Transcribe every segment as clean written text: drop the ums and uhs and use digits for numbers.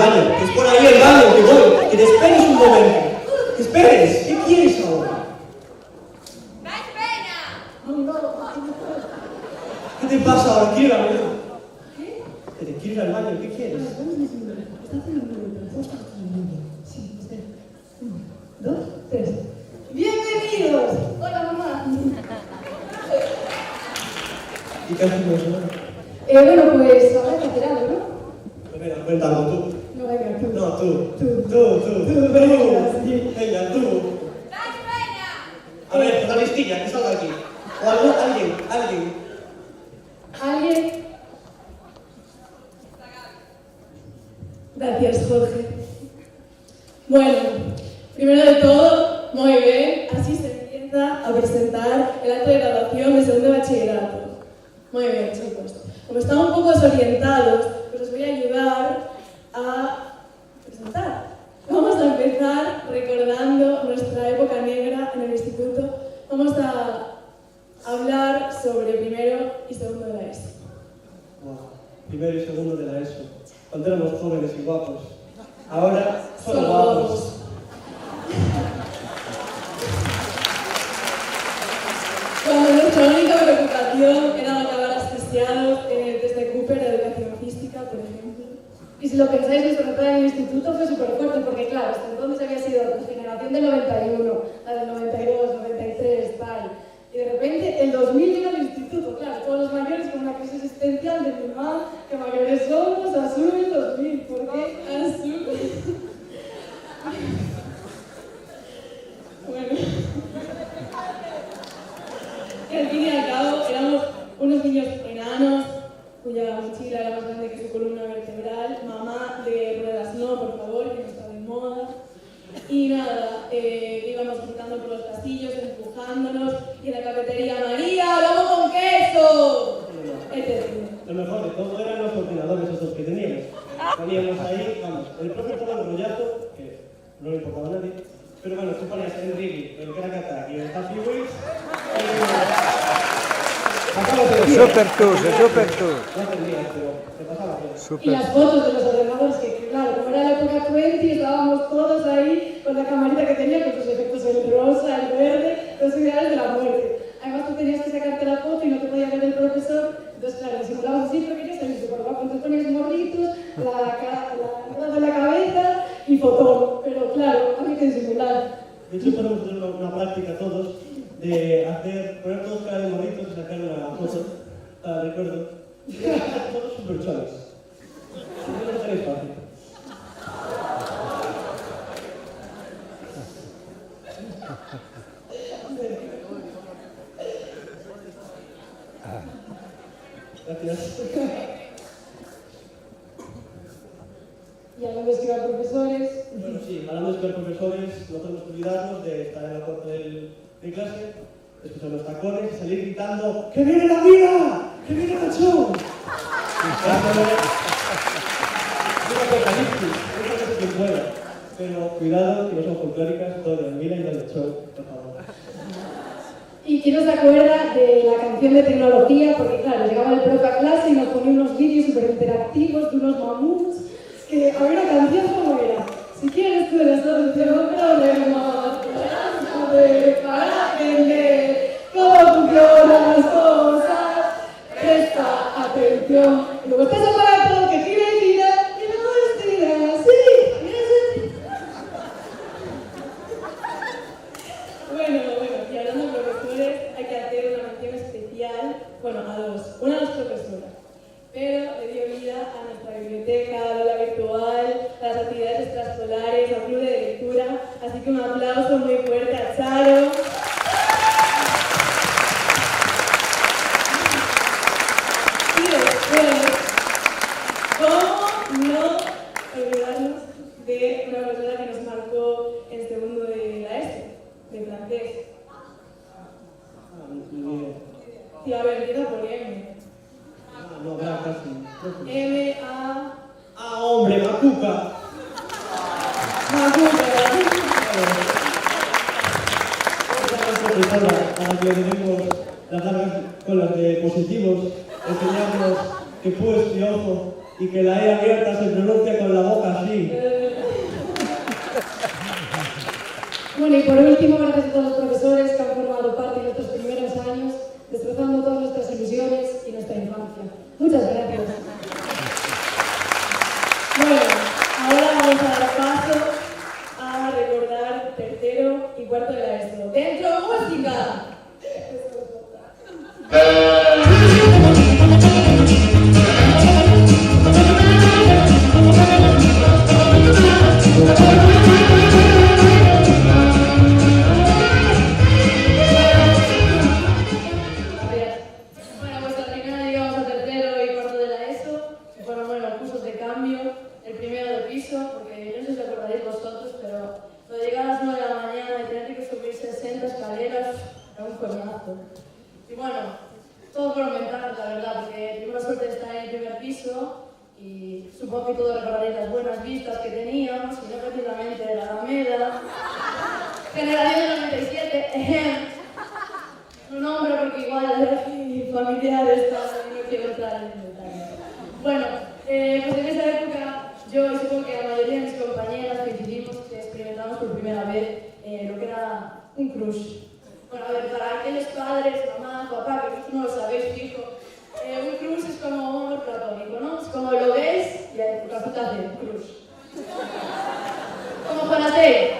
baño, que es por ahí el baño, que voy, que te esperes un momento. Que esperes, ¿qué quieres ahora? ¿Qué te pasa ahora? ¿Quieres al baño? ¿Qué? ¿Que te quieres al baño? ¿Qué quieres? Sí, espera. 1, 2, 3. ¡Bienvenidos! Hola, mamá. ¿Y qué hacemos ahora? Bueno, pues habrá que hacer algo, ¿no? Venga, cuéntalo tú. No, venga, tú. No, tú. Tú, venga, sí. Venga, tú. A ver, una listilla, que salga aquí. O algo, alguien. ¿Alguien? Gracias, Jorge. Bueno, primero de todo, muy bien, así se empieza a presentar el acto de graduación de segundo de bachillerato. Muy bien, chicos. Como están un poco desorientados, pues os voy a ayudar a presentar. Vamos a empezar recordando nuestra época negra en el instituto. Vamos a hablar sobre primero y segundo de la ESO. Wow. Primero y segundo de la ESO. Cuando éramos jóvenes y guapos. Ahora solo guapos. Cuando nuestra única preocupación era acabar asfixiados en el test de Cooper de educación física, por ejemplo. Y si lo pensáis, nuestra etapa en el instituto fue súper fuerte, porque claro, hasta entonces había sido la generación del 91, la del 92, 93, tal. Y de repente, el 2000 llega al instituto, claro, todos los mayores con una crisis existencial de mi mamá, que mayores somos, asume el 2000, ¿por qué? Asume. Bueno. Al fin y al cabo, éramos unos niños enanos, cuya mochila era más grande que su columna vertebral. Mamá de ruedas no, por favor, que no está de moda. Y nada, íbamos gritando por los pasillos, empujándonos, y en la cafetería, ¡María, vamos con queso! Etc. Lo mejor de todo eran los ordenadores esos que teníamos. Poníamos ahí, vamos, el profe todo el rollazo, que no le importaba a nadie, pero bueno, tú ponías en Rigi, el Crack Attack y el Happy Wheels, Super Tours. no entendías, pero te pasaba bien. Y las fotos de los ordenadores, que claro, como era la época 20, estábamos todos ahí con la camarita que tenía, con sus efectos el rosa, el verde, los ideales de la muerte. Además tú tenías que sacarte la foto y no te podía ver el profesor, entonces claro, simulabas así, pero querías salir súper guapo, entonces ponías morritos, la cabeza y fotón, pero claro, había que disimular. De hecho, podemos hacer una práctica todos de poner todos cara de morritos y sacar una foto para recuerdo. Todos súper chulos. No lo tenéis fácil. Gracias. Y hablando de esquivar profesores. Bueno, sí, hablando de esquivar profesores, no tenemos que olvidarnos de estar en la puerta de clase, escuchar los tacones y salir gritando ¡Que viene la vida! ¡Que viene el show! Es apocalipsis, no sé quién pueda, pero cuidado que no son folclóricas, todo de Mila y del show, por favor. ¿Y quién no se acuerda de la canción de tecnología? Porque claro, llegaba el profe a clase y nos ponía unos vídeos súper interactivos de unos mamuts, que había una canción como era: si quieres tú la solución a un problema, para aprender cómo funcionan las cosas, presta atención. Y luego estás aparato que gira y gira y no estira, sí, Bueno, y hablando de profesores, hay que hacer una mención especial, bueno, a dos. Una a las profesoras, pero le dio vida a nuestra biblioteca, a la aula virtual, a las actividades extraescolares, al club de lectura, así que un aplauso muy fuerte a Charo. Y después, ¿cómo no olvidarnos de una profesora que nos marcó en segundo de la ESO, de francés? Sí, a ver, empieza por M. No, verdad, casi. M-A... ¡Ah, hombre, Macuca! Macuca. Esta profesora a la que le debemos las largas colas de positivos, enseñarnos que pues y ojo, y que la E abierta se pronuncia con la boca así. Bueno, y por último, gracias a todos los profesores que han formado parte de nuestros primeros años, destrozando todas nuestras ilusiones y nuestra infancia. Muchas gracias. Bueno, ahora vamos a dar paso a recordar tercero y cuarto de la ESO. ¡Dentro música! Y bueno, todo fueron ventajas, la verdad, porque tuvimos la suerte de estar en el primer piso y supongo que todos recordaréis las buenas vistas que teníamos, y no precisamente de la Alameda. Generación del 97, un nombre porque igual mi familiar está y no quiero entrar en detalle. Bueno, pues en esa época yo y supongo que la mayoría de mis compañeras coincidimos que experimentamos por primera vez lo que era un crush. Bueno, a ver, para aquellos padres, mamá, papá, que vosotros no lo sabéis, fijo, un crush es como un amor platónico, ¿no? Es como lo ves y hay tu café hace crush. Como Jonate.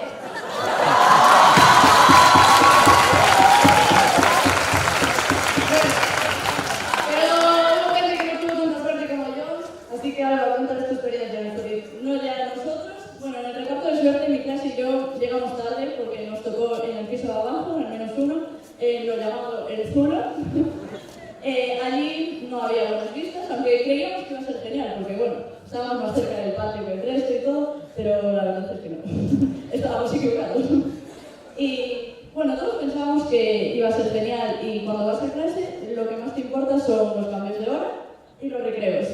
Pero hubo gente que no tuvo tanta suerte como yo, así que ahora voy a contar esta experiencia. No ya nosotros, bueno, en el reparto de suerte, mi clase y yo llegamos tarde porque nos tocó en el piso de abajo, en el -1, lo llamado el Zulo. Allí no había buenas vistas, aunque creíamos que iba a ser genial, porque bueno, estábamos más cerca del patio que el resto y todo, pero la verdad es que no. Estábamos equivocados. Y bueno, todos pensábamos que iba a ser genial y cuando vas a clase lo que más te importa son los cambios de hora y los recreos.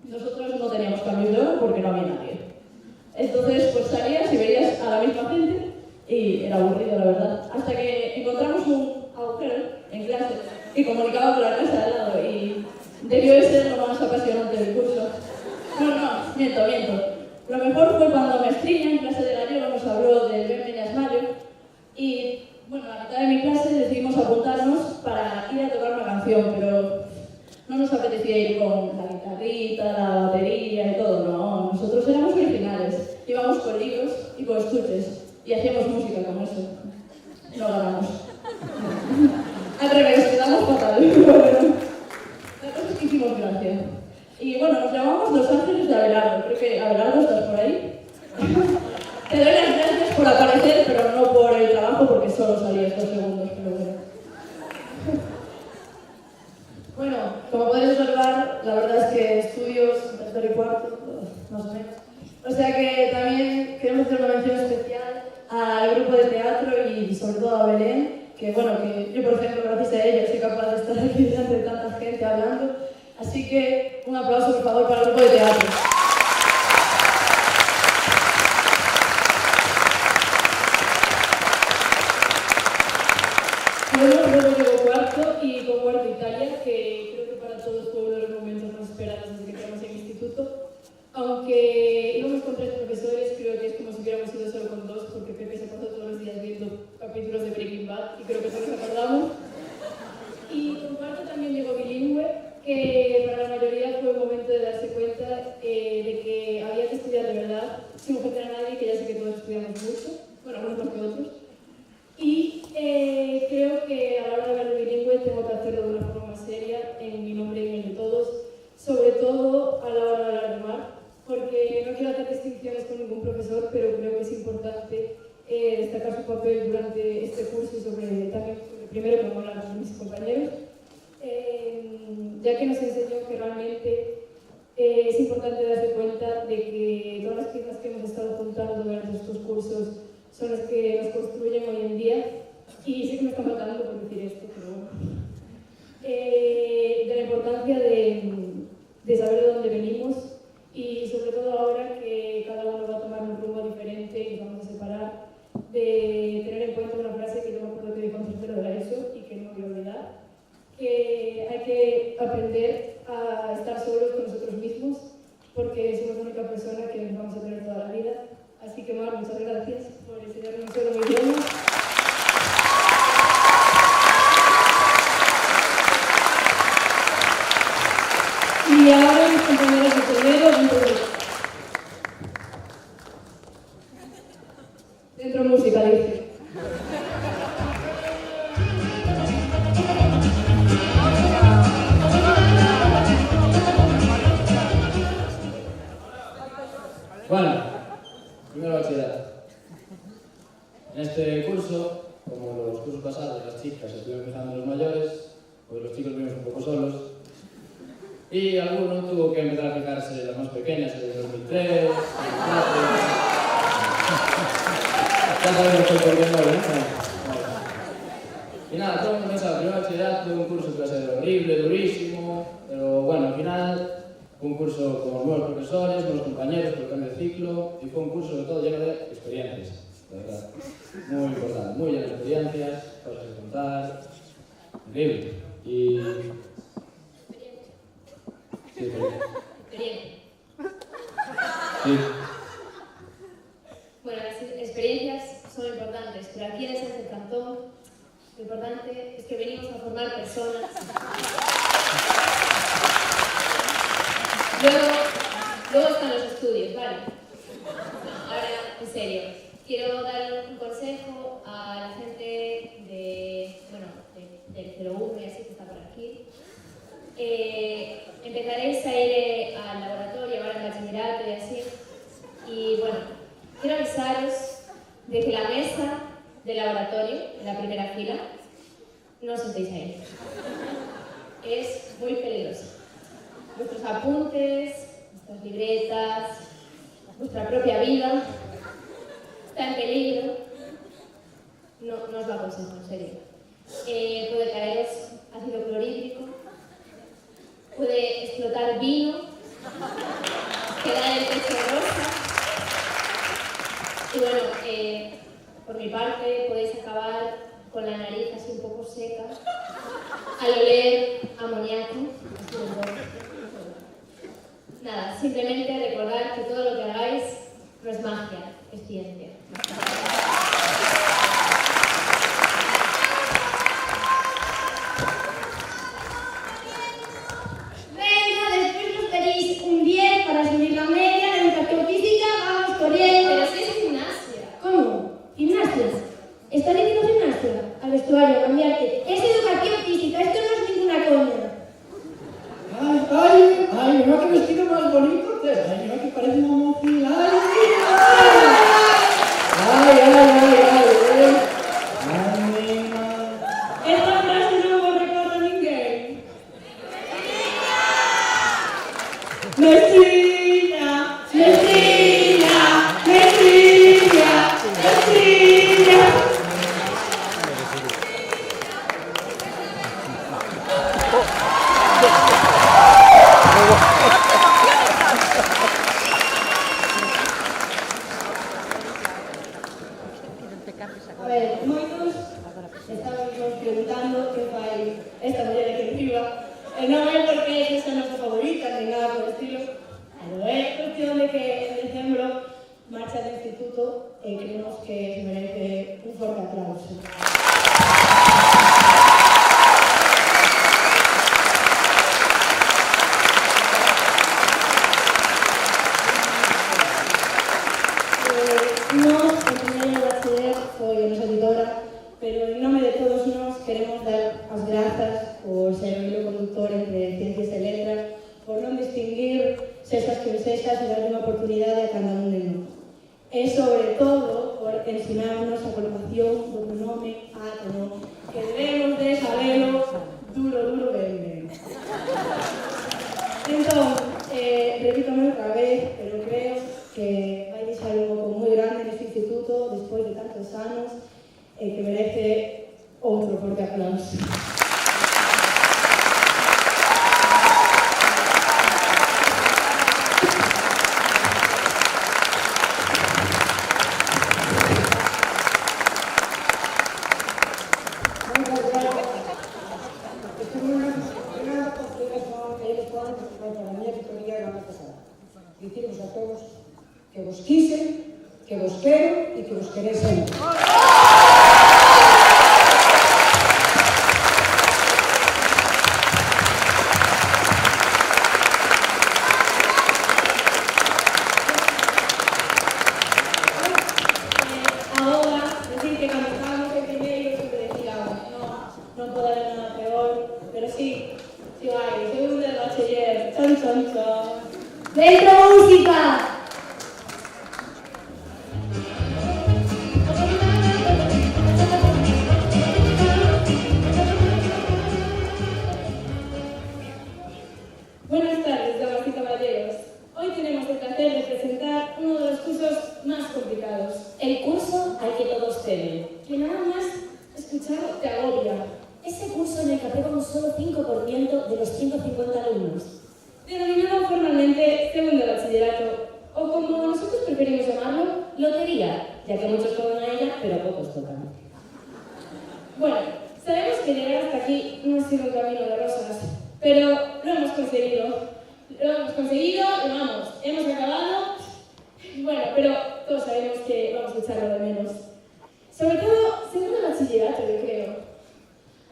Nosotros no teníamos cambios de hora porque no había nadie. Entonces, pues salías y veías a la misma gente y era aburrido, la verdad. Hasta que encontramos un agujero en clase que comunicaba con la clase de al lado y debió de ser lo más apasionante del curso. No, miento. Lo mejor fue cuando Maestrina, en clase de gallego, nos habló del Ben Peñas Mayo y, bueno, a la mitad de mi clase decidimos apuntarnos para ir a tocar una canción, pero no nos apetecía ir con la guitarrita, la batería y todo, no. Nosotros éramos originales, íbamos con libros y con estuches y hacíamos música con eso. No ganamos. Al revés, quedamos fatal. Pero bueno, la cosa es que hicimos gracia. Y bueno, nos llamamos Los Ángeles de Abelardo. Creo que Abelardo estás por ahí. Te doy las gracias por aparecer, pero no por el trabajo, porque solo salías 2 segundos, pero bueno. Bueno, como podéis observar, la verdad es que estudios, tercero y cuarto, más o menos. O sea que también queremos hacer una mención especial al grupo de teatro y sobre todo a Belén, que bueno, que yo por ejemplo, gracias a ella, soy capaz de estar aquí delante de tanta gente hablando. Así que un aplauso por favor para el grupo de teatro. Luego llegó cuarto y con cuarto Italia, que creo que para todos fue uno de los momentos más esperados desde que entramos en el instituto. Aunque íbamos con 3 profesores, creo que es como si hubiéramos ido solo con 2, porque Pepe se pasó todos los días viendo capítulos de Breaking Bad y creo que todos nos acordamos. Y con cuarto también llegó bilingüe, que para la mayoría fue un momento de darse cuenta de que había que estudiar de verdad, sin ofender a nadie, que ya sé que todos estudiamos mucho, bueno, algunos más que otros. Y creo que a la hora de hablar de bilingüe tengo que hacerlo de una forma más seria, en mi nombre y en el de todos, sobre todo a la hora de hablar de mar, porque no quiero hacer distinciones con ningún profesor, pero creo que es importante destacar su papel durante este curso y también primero como hablan mis compañeros, ya que nos enseñó que realmente es importante darse cuenta de que todas las piezas que hemos estado juntando durante estos cursos son las que nos construyen hoy en día, y sé que me está faltando por decir esto, pero bueno. De la importancia de saber de dónde venimos y sobre todo ahora que cada uno va a tomar un rumbo diferente y nos vamos a separar, de tener en cuenta una frase que yo me acuerdo que dijo un tercero de la ESO y que no voy a olvidar, que hay que aprender a estar solos con nosotros mismos persona que nos vamos a tener toda la vida. Así que, Mar, muchas gracias por enseñarnos un segundo idioma. Y ahora mis compañeros de primero dentro música, dice. Bueno, primero bachillerato. En este curso, como los cursos pasados, las chicas estuvieron empezando los mayores, pues los chicos vimos un poco solos. Y alguno tuvo que empezar a fijarse las más pequeñas, en 2003, 2004. Ya sabemos que por qué no, ¿eh? Y nada, todo el mundo pensaba, primer bachillerato, un curso que va a ser horrible, durísimo, pero bueno, al final fue un curso con nuevos profesores, nuevos compañeros por el cambio de ciclo, y fue un curso sobre todo lleno de experiencias, de verdad. Muy importante, muy lleno de experiencias, cosas que contar, increíble. Y... Sí, Experiencia. sí. Bueno, las experiencias son importantes, pero aquí en el Sánchez Cantón lo importante es que venimos a formar personas. Luego están los estudios, ¿vale? Ahora, en serio, quiero dar un consejo a la gente del 01 y así que está por aquí. Empezaréis a ir al laboratorio, ahora en bachillerato y así. Y bueno, quiero avisaros de que la mesa del laboratorio, en la primera fila, no os sentéis ahí. Es muy peligroso. Vuestros apuntes, vuestras libretas, vuestra propia vida está en peligro. No os lo aconsejo, en serio. Puede caeros ácido clorhídrico, puede explotar vino, quedar el pecho rosa. Y bueno, por mi parte podéis acabar con la nariz así un poco seca, al oler amoníaco. Nada, simplemente recordad que todo lo que hagáis no es magia, es ciencia. Venga, después nos pedís un 10 para subir la media en educación física, vamos corriendo. Pero si es gimnasia. ¿Cómo? ¿Gimnasia? ¿Estás diciendo gimnasia? Al vestuario, cambiarte. Es educación física, esto no es ninguna coña. Ay, mira qué vestido más bonito. Ay, mira que parece una mocina. Ay, Esta frase no me recuerda a ninguém. Messinha, Messinha, Messinha, Messinha. A ver, moitos estábamos preguntando que fai esta muller aquí arriba. E non é porque é esa nosa favorita, ni nada por estilo, pero é cuestión de que en decembro marcha do instituto e creemos que se merece un forte aplauso. Nos, en primeiro bachiller, foi a nosa editora, pero en nome de todos nós queremos dar as grazas por ser o hilo conductor entre ciencias e letras, por non distinguir sexas que sexas e darle unha oportunidade a cada un de nós. E sobre todo por ensinarnos a colocación do pronome átomo, que debemos de sabelo duro, ben, ben. Entón, repítome outra vez, pero creo que vai deixar un oco moi grande neste instituto despois de tantos anos e que merece outro forte aplauso. dicirvos a todos que vos quise, que vos quero e que vos querés sempre. ¡Dentro música! Buenas tardes, damas y caballeros. Hoy tenemos el placer de presentar uno de los cursos más complicados. El curso al que todos temen. Que nada más escucharlo te agobia. Ese curso en el que aprueba un solo 5% de los 150 alumnos. Denominado formalmente segundo bachillerato, o como nosotros preferimos llamarlo, lotería, ya que muchos juegan a ella, pero pocos tocan. Bueno, sabemos que llegar hasta aquí no ha sido un camino de rosas, pero lo hemos conseguido. Lo hemos conseguido y vamos, hemos acabado. Bueno, pero todos sabemos que vamos a echarlo de menos. Sobre todo, segundo bachillerato, yo creo.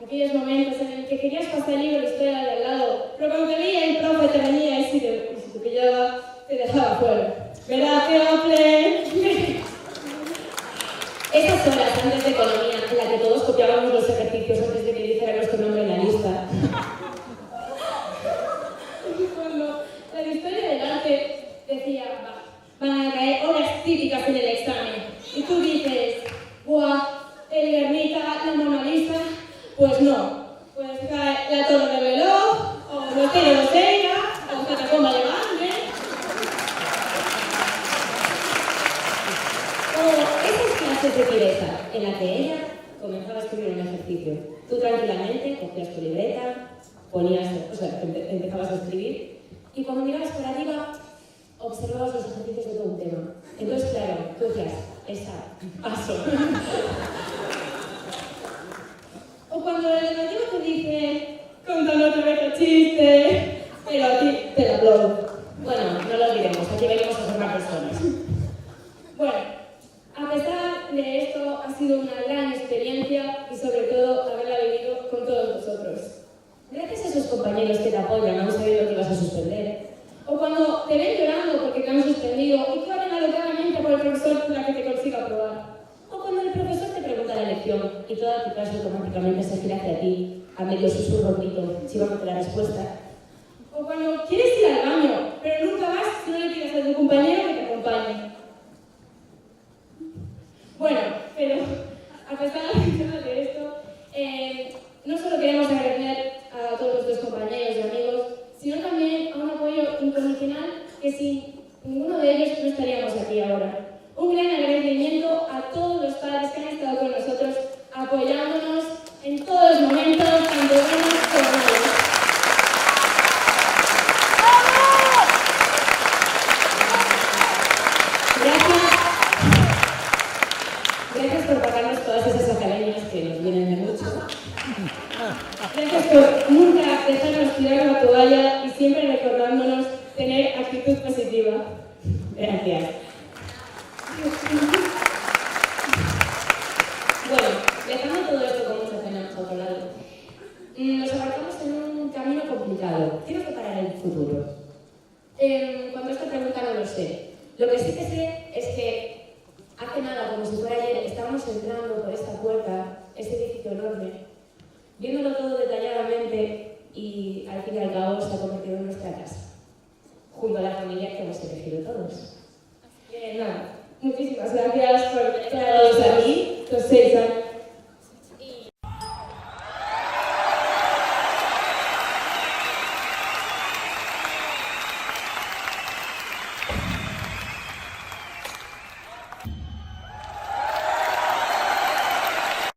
Aquellos momentos en el que querías pasar el libro de historia de al lado, pero cuando te veía el profe te venía y si te pillaba, te dejaba fuera. ¿Verdad, Teople? Esas horas antes de economía, en las que todos copiábamos los ejercicios antes de que dijera nuestro nombre en la lista. Cuando la de historia del arte decía, van a caer horas típicas en el examen, y tú dices, ¡buah! El Guernica, la Mona Lisa. Pues no, pues cae la torre del reloj, o los tiros de Seiga, o catacomba de Bande. O esas clases de tireza en la que ella comenzaba a escribir un ejercicio. Tú tranquilamente cogías tu libreta, empezabas a escribir, y cuando mirabas para arriba, observabas los ejercicios de todo un tema. Entonces, claro, tú decías, paso. O cuando el educativo te dice, contando otra vez el chiste, pero a ti te la aplaudo. Bueno, no lo olvidemos, aquí venimos a formar personas. Bueno, a pesar de esto, ha sido una gran experiencia y sobre todo haberla vivido con todos vosotros. Gracias a esos compañeros que te apoyan, aún sabiendo que ibas a suspender. O cuando te ven llorando porque te han suspendido y tú hablas claramente por el profesor para que te consiga aprobar. O cuando el profesor te pregunta la lección y toda tu clase automáticamente se gira hacia ti, a medio susurro grito, chivándote la respuesta. O cuando quieres ir al baño, pero nunca vas si no le pides a tu compañero que te acompañe. Bueno, pero a pesar de esto, no solo queremos agradecer a todos nuestros compañeros y amigos, sino también a un apoyo incondicional que sin ninguno de ellos no estaríamos aquí ahora. Un gran agradecimiento a todos los padres que han estado con nosotros apoyándonos en todos los momentos, tanto buenos como malos. Gracias por pagarnos todas esas academias que nos vienen de mucho. Gracias por nunca dejarnos tirar la toalla y siempre recordándonos tener actitud positiva. Gracias. Bueno, dejando todo esto con mucha pena a otro lado, nos abarcamos en un camino complicado. Quiero preparar el futuro. Cuando esta pregunta no lo sé. Lo que sí que sé es que hace nada, como si fuera ayer, estábamos entrando por esta puerta, este edificio enorme, viéndolo todo detalladamente y al fin y al cabo se ha convertido en nuestra casa, junto a la familia que hemos elegido todos. Nada, muchísimas gracias por traernos aquí, los 6 años.